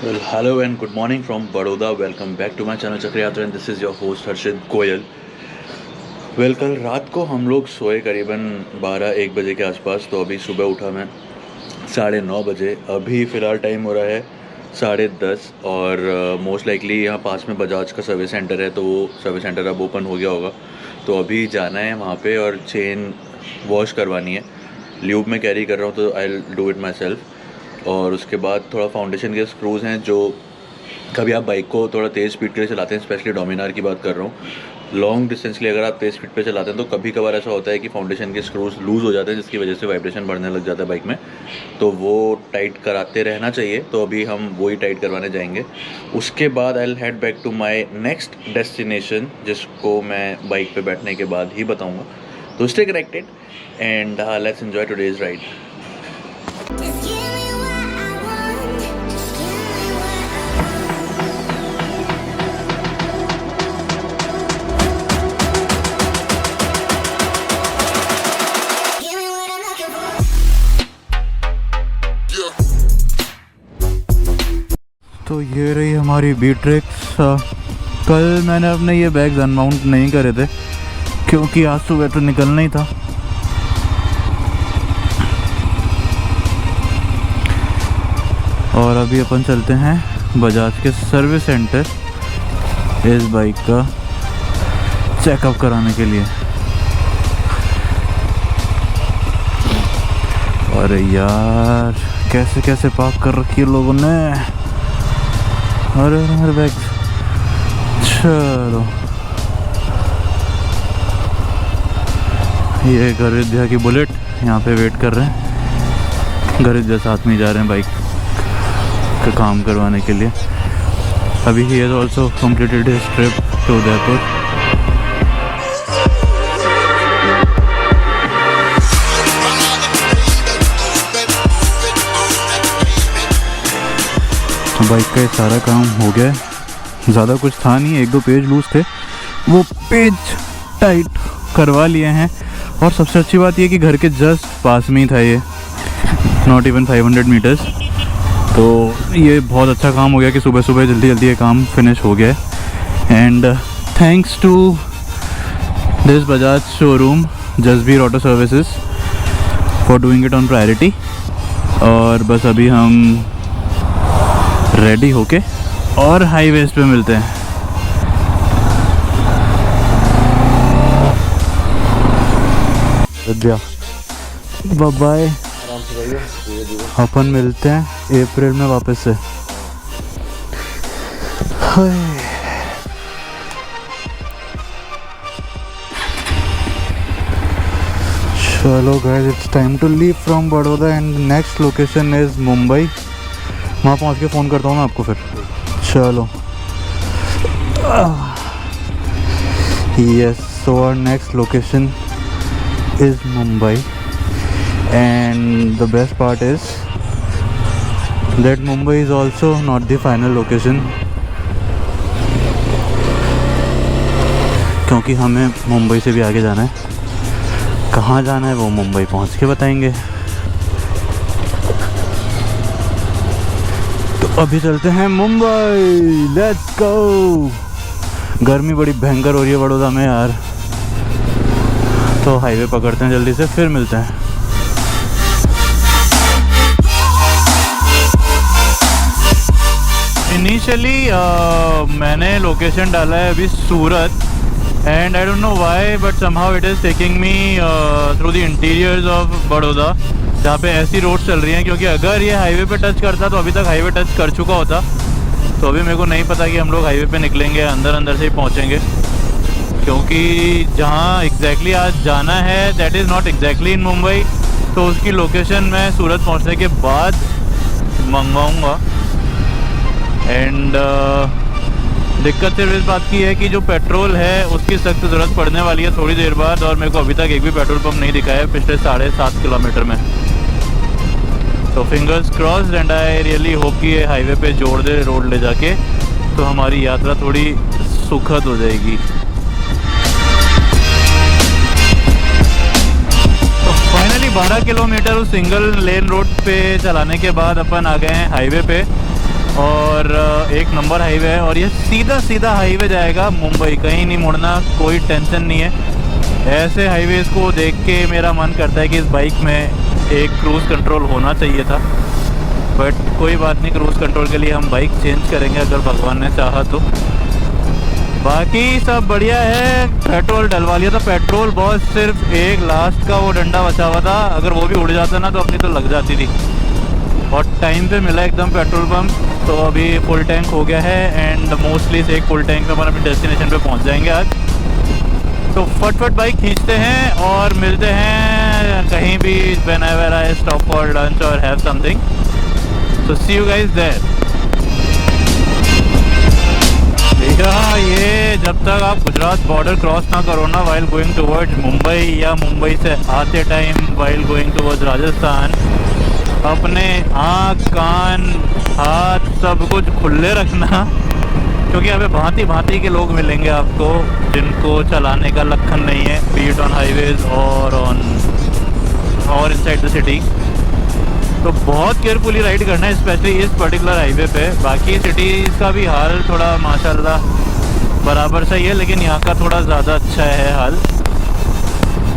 Well, hello and good morning from Baroda. Welcome back to my channel Chakriyatra and this is your host Harshit Goyal. कल रात को हम लोग सोए करीबन 12-1 बजे के आसपास। तो अभी सुबह उठा मैं 9:30 बजे। अभी फ़िलहाल टाइम हो रहा है 10:30 और मोस्ट लाइकली यहाँ पास में बजाज का सर्विस सेंटर है, तो वो सर्विस सेंटर अब ओपन हो गया होगा। तो अभी जाना है वहाँ पे और चेन वॉश करवानी है। ल्यूब में कैरी कर रहा हूँ तो I will do it my self. और उसके बाद थोड़ा फाउंडेशन के स्क्रूज़ हैं जो कभी आप बाइक को थोड़ा तेज़ स्पीड के लिए चलाते हैं, स्पेशली डोमिनार की बात कर रहा हूँ। लॉन्ग डिस्टेंस के लिए अगर आप तेज़ स्पीड पे चलाते हैं तो कभी कभार ऐसा होता है कि फाउंडेशन के स्क्रूज़ लूज़ हो जाते हैं, जिसकी वजह से वाइब्रेशन बढ़ने लग जाता है बाइक में। तो वो टाइट कराते रहना चाहिए। तो अभी हम वही टाइट करवाने जाएंगे। उसके बाद I will head back to my next destination, जिसको मैं बाइक पे बैठने के बाद ही बताऊँगा। तो stay connected and let's enjoy today's ride. तो ये रही हमारी बीट्रिक्स। कल मैंने अपने ये बैग्स अनमाउंट नहीं करे थे क्योंकि आज सुबह तो निकलना ही था। और अभी अपन चलते हैं बजाज के सर्विस सेंटर इस बाइक का चेकअप कराने के लिए। अरे यार कैसे कैसे पार्क कर रखी है लोगों ने। अरे मेरे बैग। चलो ये गरिद्या की बुलेट यहाँ पे वेट कर रहे हैं। गरिद्या साथ में जा रहे हैं बाइक का काम करवाने के लिए। अभी ही has also completed his trip to Udaipur. Bike का ये सारा काम हो गया है। ज़्यादा कुछ था नहीं, 1-2 पेज लूज थे, वो पेज टाइट करवा लिए हैं। और सबसे अच्छी बात ये कि घर के जस्ट पास में ही था ये, नॉट इवन 500 मीटर्स। तो ये बहुत अच्छा काम हो गया कि सुबह सुबह जल्दी जल्दी ये काम फिनिश हो गया है। And thanks to this Bajaj showroom Jasbir auto services for doing it on priority. और बस अभी हम रेडी होके और हाईवेज पे मिलते हैं। Bye bye. अपन मिलते हैं अप्रैल में वापस से। चलो guys, it's time to leave from Baroda and next location is Mumbai. वहाँ पहुँच के फ़ोन करता हूँ मैं आपको फिर। चलो yes, so our next location is Mumbai and the best part is that Mumbai is also not the final location, क्योंकि हमें मुंबई से भी आगे जाना है। कहाँ जाना है वो मुंबई पहुँच के बताएंगे। अभी चलते हैं मुंबई, लेट्स गो। गर्मी बड़ी भयंकर हो रही है बड़ौदा में यार। तो हाईवे पकड़ते हैं जल्दी से, फिर मिलते हैं। इनिशियली मैंने लोकेशन डाला है अभी Surat, and I don't know why but somehow it is taking me through the interiors of Baroda, जहाँ पे ऐसी रोड चल रही हैं। क्योंकि अगर ये हाईवे पे टच करता तो अभी तक हाईवे टच कर चुका होता। तो अभी मेरे को नहीं पता कि हम लोग हाईवे पे निकलेंगे, अंदर अंदर से ही पहुँचेंगे। क्योंकि जहाँ एग्जैक्टली आज जाना है दैट इज़ नॉट एग्जैक्टली इन मुंबई। तो उसकी लोकेशन मैं सूरत पहुँचने के बाद मंगवाऊँगा। एंड दिक्कत सिर्फ इस बात की है कि जो पेट्रोल है उसकी सख्त ज़रूरत पड़ने वाली है थोड़ी देर बाद। और मेरे को अभी तक एक भी पेट्रोल पंप नहीं दिखा है पिछले 7.5 किलोमीटर में। तो fingers crossed and I really hope कि ये हाईवे पे जोड़ दे रोड ले जाके, तो हमारी यात्रा थोड़ी सुखद हो जाएगी। तो फाइनली 12 किलोमीटर उस सिंगल लेन रोड पे चलाने के बाद अपन आ गए हैं हाईवे पे। और एक नंबर हाईवे है और ये सीधा सीधा हाईवे जाएगा मुंबई, कहीं नहीं मुड़ना, कोई टेंशन नहीं है। ऐसे हाईवेज़ को देख के मेरा मन करता है कि इस बाइक में एक क्रूज़ कंट्रोल होना चाहिए था, बट कोई बात नहीं, क्रूज़ कंट्रोल के लिए हम बाइक चेंज करेंगे अगर भगवान ने चाहा तो। बाकी सब बढ़िया है। पेट्रोल डलवा लिया था, पेट्रोल बॉस सिर्फ एक लास्ट का वो डंडा बचा हुआ था, अगर वो भी उड़ जाता ना तो अपनी तो लग जाती थी। और टाइम पे मिला एकदम पेट्रोल पंप, तो अभी फुल टैंक हो गया है एंड मोस्टली से एक फुल टैंक में अपन अपनी डेस्टिनेशन पे पहुंच जाएंगे आज। तो फटफट बाइक खींचते हैं और मिलते हैं कहीं भी whenever I stop for lunch or have something. So see you guys there. हाँ, ये जब तक आप गुजरात बॉर्डर क्रॉस ना करो ना वाइल गोइंग टुवर्ड्स मुंबई, या मुंबई से आते time while going towards Rajasthan, अपने आँख कान हाथ सब कुछ खुले रखना, क्योंकि यहाँ पे भांति भांति के लोग मिलेंगे आपको जिनको चलाने का लखन नहीं है, बी इट ऑन हाईवेज और इनसाइड द सिटी। तो बहुत केयरफुली राइड करना है, स्पेशली इस पर्टिकुलर हाईवे पे। बाकी सिटीज़ का भी हाल थोड़ा माशाल्लाह बराबर सही है, लेकिन यहाँ का थोड़ा ज़्यादा अच्छा है हाल।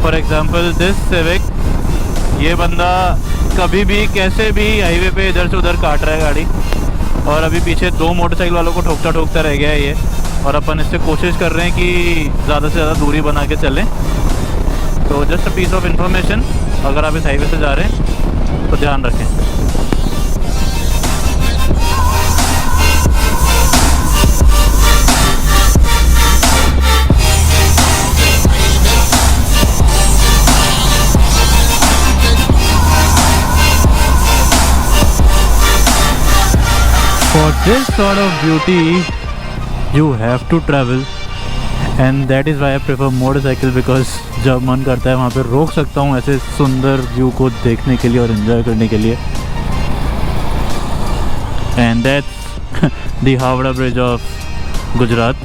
फॉर एग्ज़ाम्पल दिस सिविक, ये बंदा कभी भी कैसे भी हाईवे पे इधर से उधर काट रहा है गाड़ी, और अभी पीछे 2 मोटरसाइकिल वालों को ठोकता रह गया है ये, और अपन इससे कोशिश कर रहे हैं कि ज़्यादा से ज़्यादा दूरी बना के चलें। तो just a piece of information, अगर आप इस हाईवे से जा रहे हैं तो ध्यान रखें। For this sort of beauty you have to travel, and that is why I prefer motorcycle, because जब मन करता है वहाँ पे रोक सकता हूँ ऐसे सुंदर व्यू को देखने के लिए और एंजॉय करने के लिए। And that's the Howrah bridge of Gujarat.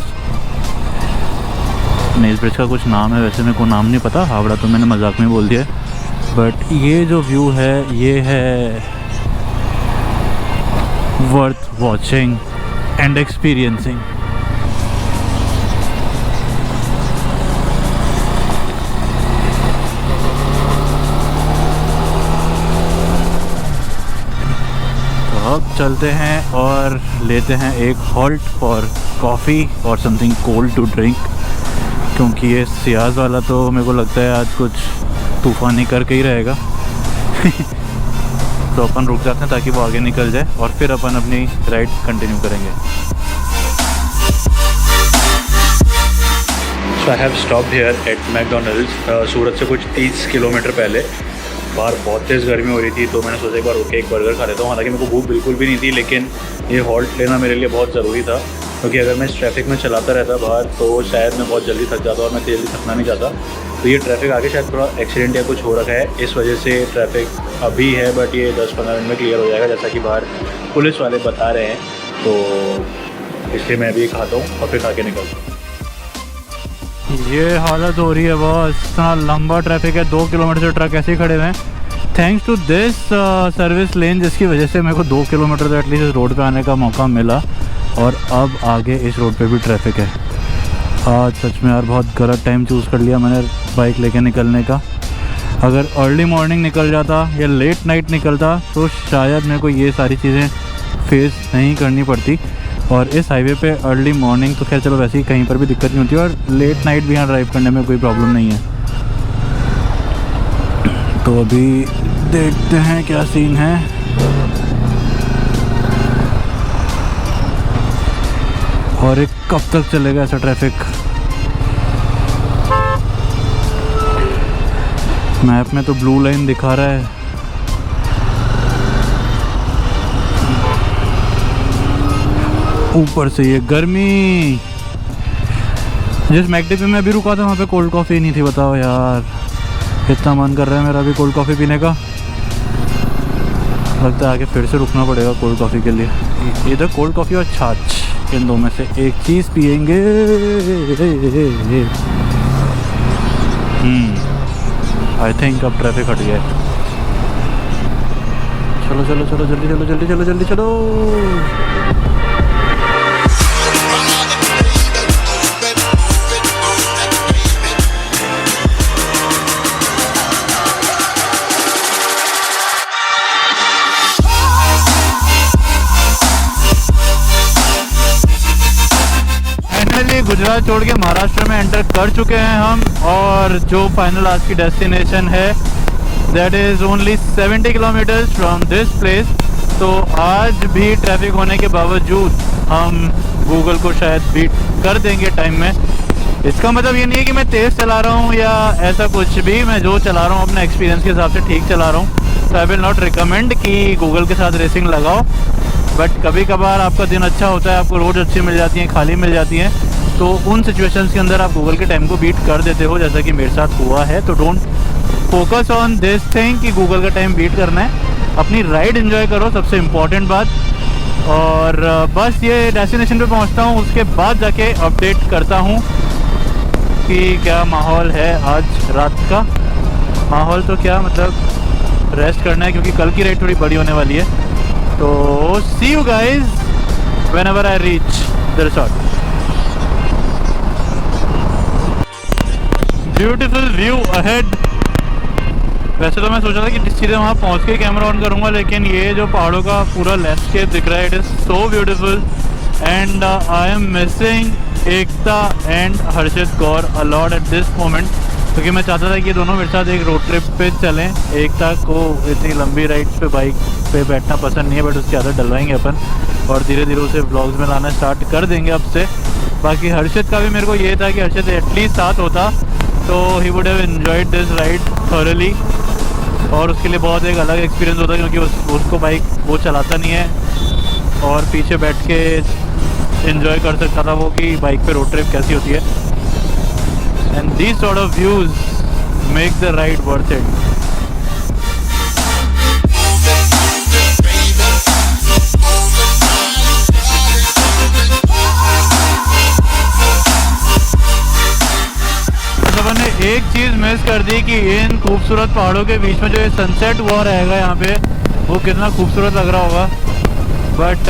नहीं, इस ब्रिज का कुछ नाम है, वैसे मेरे को नाम नहीं पता, हावड़ा तो मैंने मजाक में बोल दिया, बट ये जो व्यू है ये है worth watching and experiencing. तो अब चलते हैं और लेते हैं एक हॉल्ट फॉर कॉफ़ी और समथिंग कोल्ड टू ड्रिंक, क्योंकि ये सियाज वाला तो मेरे को लगता है आज कुछ तूफ़ानी करके ही रहेगा। तो अपन रुक जाते हैं ताकि वो आगे निकल जाए और फिर अपन अपनी राइड कंटिन्यू करेंगे। So I have stopped here at McDonald's. Surat से कुछ 30 किलोमीटर पहले। बाहर बहुत तेज़ गर्मी हो रही थी, तो मैंने सोचा एक बार रुक के एक बर्गर खा लेता हूँ। हालांकि मेरे को भूख बिल्कुल भी नहीं थी, लेकिन ये हॉल्ट लेना मेरे लिए बहुत ज़रूरी था, क्योंकि अगर मैं इस ट्रैफिक में चलाता रहता बाहर तो शायद मैं बहुत जल्दी थक जाता और मैं जल्दी थकना नहीं चाहता। तो ये ट्रैफिक आगे शायद थोड़ा एक्सीडेंट या कुछ हो रखा है, इस वजह से ट्रैफिक अभी है, बट ये 10-15 मिनट में क्लियर हो जाएगा, जैसा कि बाहर पुलिस वाले बता रहे हैं। तो इसलिए मैं अभी खाता हूँ और फिर खा के निकलता हूँ। ये हालत हो रही है बॉस, इतना लंबा ट्रैफिक है, 2 किलोमीटर से ट्रक ऐसे ही खड़े हुए हैं। Thanks to this service lane, जिसकी वजह से मेरे को 2 किलोमीटर तो एटलीस्ट इस रोड पे आने का मौका मिला, और अब आगे इस रोड पे भी ट्रैफिक है। आज सच में यार बहुत गलत टाइम चूज़ कर लिया मैंने बाइक लेके निकलने का। अगर अर्ली मॉर्निंग निकल जाता या लेट नाइट निकलता तो शायद मेरे को ये सारी चीज़ें फेस नहीं करनी पड़ती। और इस हाईवे पे अर्ली मॉर्निंग तो खैर चलो वैसे ही कहीं पर भी दिक्कत नहीं होती, और लेट नाइट भी यहाँ ड्राइव करने में कोई प्रॉब्लम नहीं है। तो अभी देखते हैं क्या सीन है। और एक कब तक चलेगा ऐसा ट्रैफिक। मैप में तो ब्लू लाइन दिखा रहा है, ऊपर से ये गर्मी। जिस मैकडे पे मैं अभी रुका था वहाँ पे कोल्ड कॉफ़ी नहीं थी, बताओ यार, इतना मन कर रहा है मेरा अभी कोल्ड कॉफ़ी पीने का। लगता है आगे फिर से रुकना पड़ेगा कोल्ड कॉफ़ी के लिए। इधर कोल्ड कॉफ़ी और छाछ, इन दो में से एक चीज़ पियेंगे। आई थिंक अब ट्रैफिक हट गया है। चलो चलो चलो जल्दी चलो जल्दी चलो जल्दी चलो। फाइनली गुजरात छोड़ के महाराष्ट्र में एंटर कर चुके हैं हम, और जो फाइनल आज की डेस्टिनेशन है that is only 70 kilometres from this place. तो आज भी ट्रैफिक होने के बावजूद हम गूगल को शायद बीट कर देंगे टाइम में। इसका मतलब ये नहीं है कि मैं तेज़ चला रहा हूँ या ऐसा कुछ भी, मैं जो चला रहा हूँ अपने एक्सपीरियंस के हिसाब से ठीक चला रहा हूँ। तो आई विल नॉट रिकमेंड कि गूगल के साथ रेसिंग लगाओ, बट कभी कभार आपका दिन अच्छा होता है, आपको रोड अच्छी मिल जाती हैं, खाली मिल जाती हैं, तो उन सिचुएशंस के अंदर आप गूगल के टाइम को बीट कर देते हो, जैसा कि मेरे साथ हुआ है। तो don't focus on this thing कि गूगल का टाइम बीट करना है, अपनी राइड एंजॉय करो, सबसे इम्पॉर्टेंट बात। और बस ये डेस्टिनेशन पे पहुंचता हूँ, उसके बाद जाके अपडेट करता हूँ कि क्या माहौल है आज रात का। माहौल तो क्या मतलब रेस्ट करना है, क्योंकि कल की राइड थोड़ी बड़ी होने वाली है। तो see you guys whenever I reach the resort. Beautiful view ahead. वैसे तो मैं सोचा था कि सीधे वहाँ पहुँच के कैमरा ऑन करूँगा, लेकिन ये जो पहाड़ों का पूरा लैंडस्केप दिख रहा है, it is so beautiful and I am missing Ekta and Harshit Gaur a lot at this moment, क्योंकि मैं चाहता था कि ये दोनों मेरे साथ एक रोड ट्रिप पे चलें। एकता को इतनी लंबी राइड पे बाइक पे बैठना पसंद नहीं है, बट उसकी आदत डलवाएंगे अपन और धीरे धीरे उसे व्लॉग्स में लाना स्टार्ट कर देंगे अब से। बाकी हर्षित का भी मेरे को ये था कि हर्षित एटलीस्ट साथ होता तो he would have enjoyed this ride thoroughly, और उसके लिए बहुत एक अलग एक्सपीरियंस होता है, क्योंकि उसको बाइक वो चलाता नहीं है और पीछे बैठ के एंजॉय कर सकता था वो कि बाइक पे रोड ट्रिप कैसी होती है। And these sort of views make the ride worth it. अपन ने एक चीज़ मिस कर दी कि इन खूबसूरत पहाड़ों के बीच में जो ये सनसेट हुआ रहेगा यहाँ पे, वो कितना खूबसूरत लग रहा होगा। बट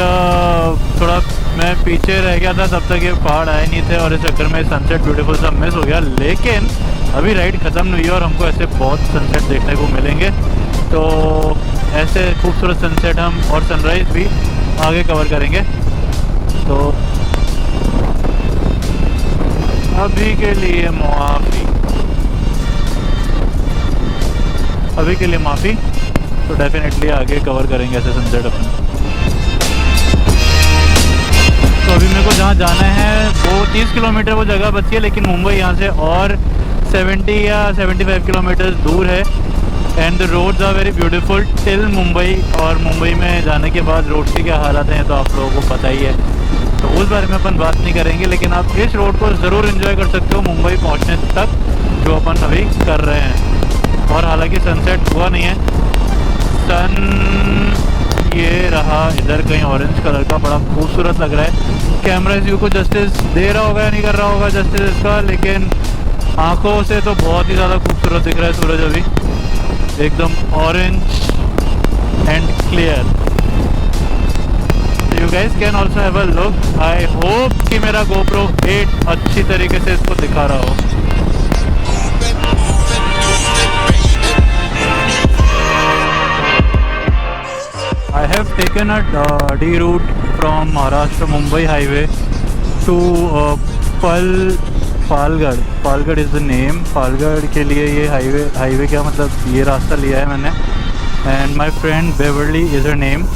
थोड़ा मैं पीछे रह गया था, तब तक ये पहाड़ आए नहीं थे और इस चक्कर में सनसेट ब्यूटीफुल सा मिस हो गया। लेकिन अभी राइड ख़त्म नहीं हुई और हमको ऐसे बहुत सनसेट देखने को मिलेंगे, तो ऐसे खूबसूरत सनसेट हम और सनराइज़ भी आगे कवर करेंगे। तो अभी के लिए माफ़ी, तो डेफिनेटली आगे कवर करेंगे ऐसे सनसेट अपन। तो अभी मेरे को जहाँ जाना है वो 30 किलोमीटर वो जगह बची है, लेकिन मुंबई यहाँ से और 70 या 75 किलोमीटर दूर है। And the roads are very beautiful till Mumbai, और मुंबई में जाने के बाद रोड की क्या हालत है तो आप लोगों को पता ही है, तो उस बारे में अपन बात नहीं करेंगे। लेकिन आप इस रोड को ज़रूर एंजॉय कर सकते हो मुंबई पहुंचने तक, जो अपन अभी कर रहे हैं। और हालांकि सनसेट हुआ नहीं है, सन ये रहा इधर कहीं ऑरेंज कलर का, बड़ा खूबसूरत लग रहा है। कैमरा इस व्यू को जस्टिस दे रहा होगा या नहीं कर रहा होगा जस्टिस इसका, लेकिन आँखों से तो बहुत ही ज़्यादा खूबसूरत दिख रहा है सूरज अभी, एकदम orange and clear. You guys can also have a look. I hope कि मेरा GoPro 8 अच्छी तरीके से इसको दिखा रहा हो। I have taken a D route from Maharashtra Mumbai highway to Palgarh. Palgarh is the name. Palgarh के लिए ये हाईवे क्या मतलब ये रास्ता लिया है मैंने। And my friend Beverly is her name.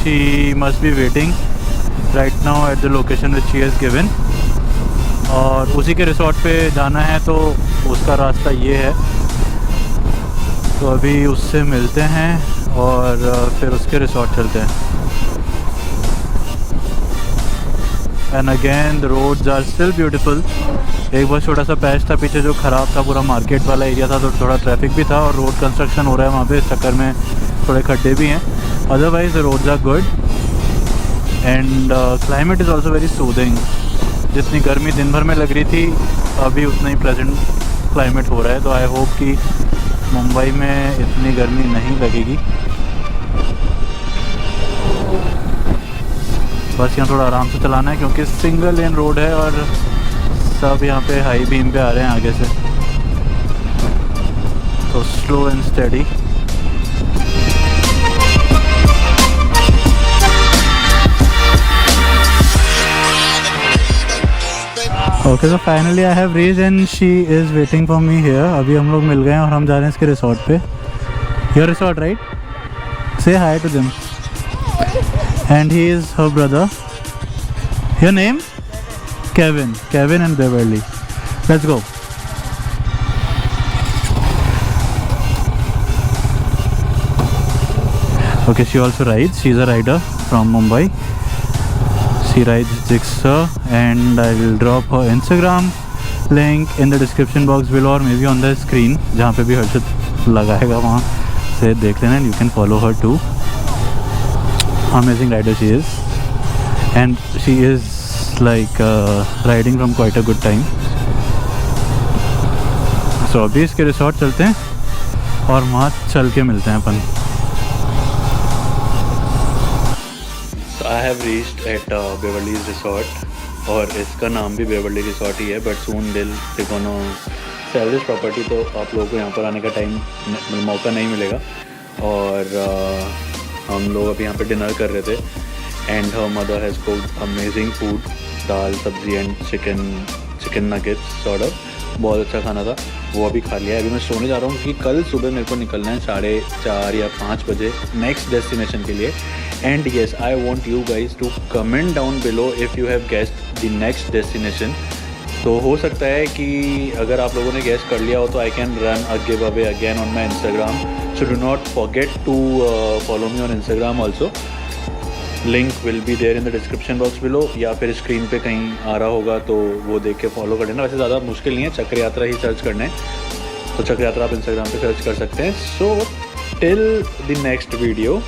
She must be waiting right now at the location which she has given, और उसी के रिसोर्ट पे जाना है, तो उसका रास्ता ये है। तो अभी उससे मिलते हैं और फिर उसके रिसोर्ट चलते हैं। And again the roads are still beautiful. एक बहुत छोटा सा पैच था पीछे जो ख़राब था, पूरा मार्केट वाला एरिया था, तो थोड़ा ट्रैफिक भी था और रोड कंस्ट्रक्शन हो रहा है वहाँ पे, इस चक्कर में थोड़े खड्डे भी हैं। Otherwise the roads are good and climate is also very soothing. जितनी गर्मी दिन भर में लग रही थी, अभी उतना ही प्लेजेंट क्लाइमेट हो रहा है। तो आई होप कि मुंबई में इतनी गर्मी नहीं लगेगी। बस यहाँ थोड़ा आराम से चलाना है क्योंकि सिंगल लेन रोड है और सब यहाँ पे हाई बीम पे आ रहे हैं आगे से, तो स्लो एंड स्टेडी। ओके, तो finally I have reached and she is waiting for me here. अभी हम लोग मिल गए हैं और हम जा रहे हैं इसके रिसोर्ट पे। Your resort right? Say hi to them. And he is her brother. Your name? Kevin and Beverly. Let's go. Okay, she also rides. She's a rider from Mumbai. She rides Gixxer, and I will drop her Instagram link in the description box below or maybe on the screen. जहाँ पे भी हर्षित लगाएगा वहाँ से देख लेना, and you can follow her too. Amazing rider she is, and she is like riding from quite a good time. So अभी इसके रिसोर्ट चलते हैं और वहाँ चल के मिलते हैं अपन। So I have reached at Beverly's resort और इसका नाम भी बेवर्ली रिसोर्ट ही है, but soon they're gonna sell this property, तो आप लोगों को यहाँ पर आने का मौका नहीं मिलेगा। और हम लोग अभी यहाँ पे डिनर कर रहे थे and her mother has cooked amazing food, दाल सब्जी and chicken nuggets sort of, बहुत अच्छा खाना था, वो अभी खा लिया है। अभी मैं सोने जा रहा हूँ कि कल सुबह मेरे को निकलना है 4:30 या 5 बजे नेक्स्ट डेस्टिनेशन के लिए। And yes, I want you guys to comment down below if you have guessed the next destination. तो हो सकता है कि अगर आप लोगों ने गेस कर लिया हो तो I can run a giveaway again on my Instagram, so do not forget to follow me on Instagram also. Link will be there in the description box below, या फिर स्क्रीन पे कहीं आ रहा होगा तो वो देख के फॉलो कर लेना। वैसे ज़्यादा मुश्किल नहीं है, चक्र यात्रा ही सर्च करना है, तो चक्र यात्रा आप इंस्टाग्राम पे सर्च कर सकते हैं। So till the next video,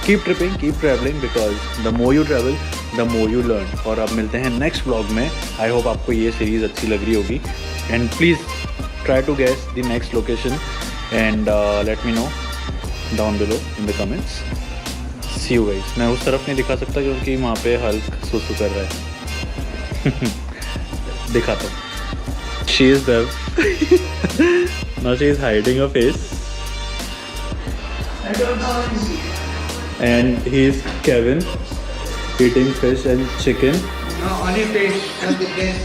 keep tripping, keep travelling, because the more you travel the more you learn. और अब मिलते हैं नेक्स्ट व्लॉग में। आई होप आपको ये सीरीज़ अच्छी लग रही होगी, and please try to guess the next location and let me know down below in the comments. See you guys. मैं उस तरफ नहीं दिखा सकता क्योंकि वहाँ पे हल्क सुसु कर रहा है। दिखाता हूँ। She is Dev. Now she is hiding a face and he is Kevin eating fish and chicken. No, only fish.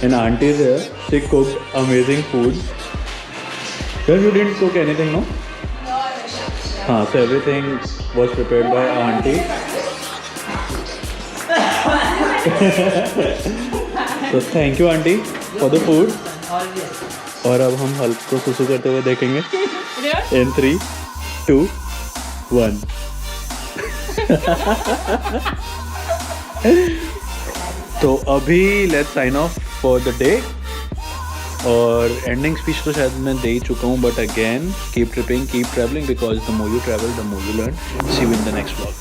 And auntie is here. She cooked amazing food. Well, you didn't cook anything, no? हाँ, so everything was prepared by auntie. So thank you auntie for the food. और अब हम Hulk को सुसु करते हुए देखेंगे in 3, 2, 1. तो अभी let's sign off for the day, और एंडिंग स्पीच तो शायद मैं दे ही चुका हूँ, but again keep tripping, keep travelling, because the more you travel the more you learn. See you in the next vlog.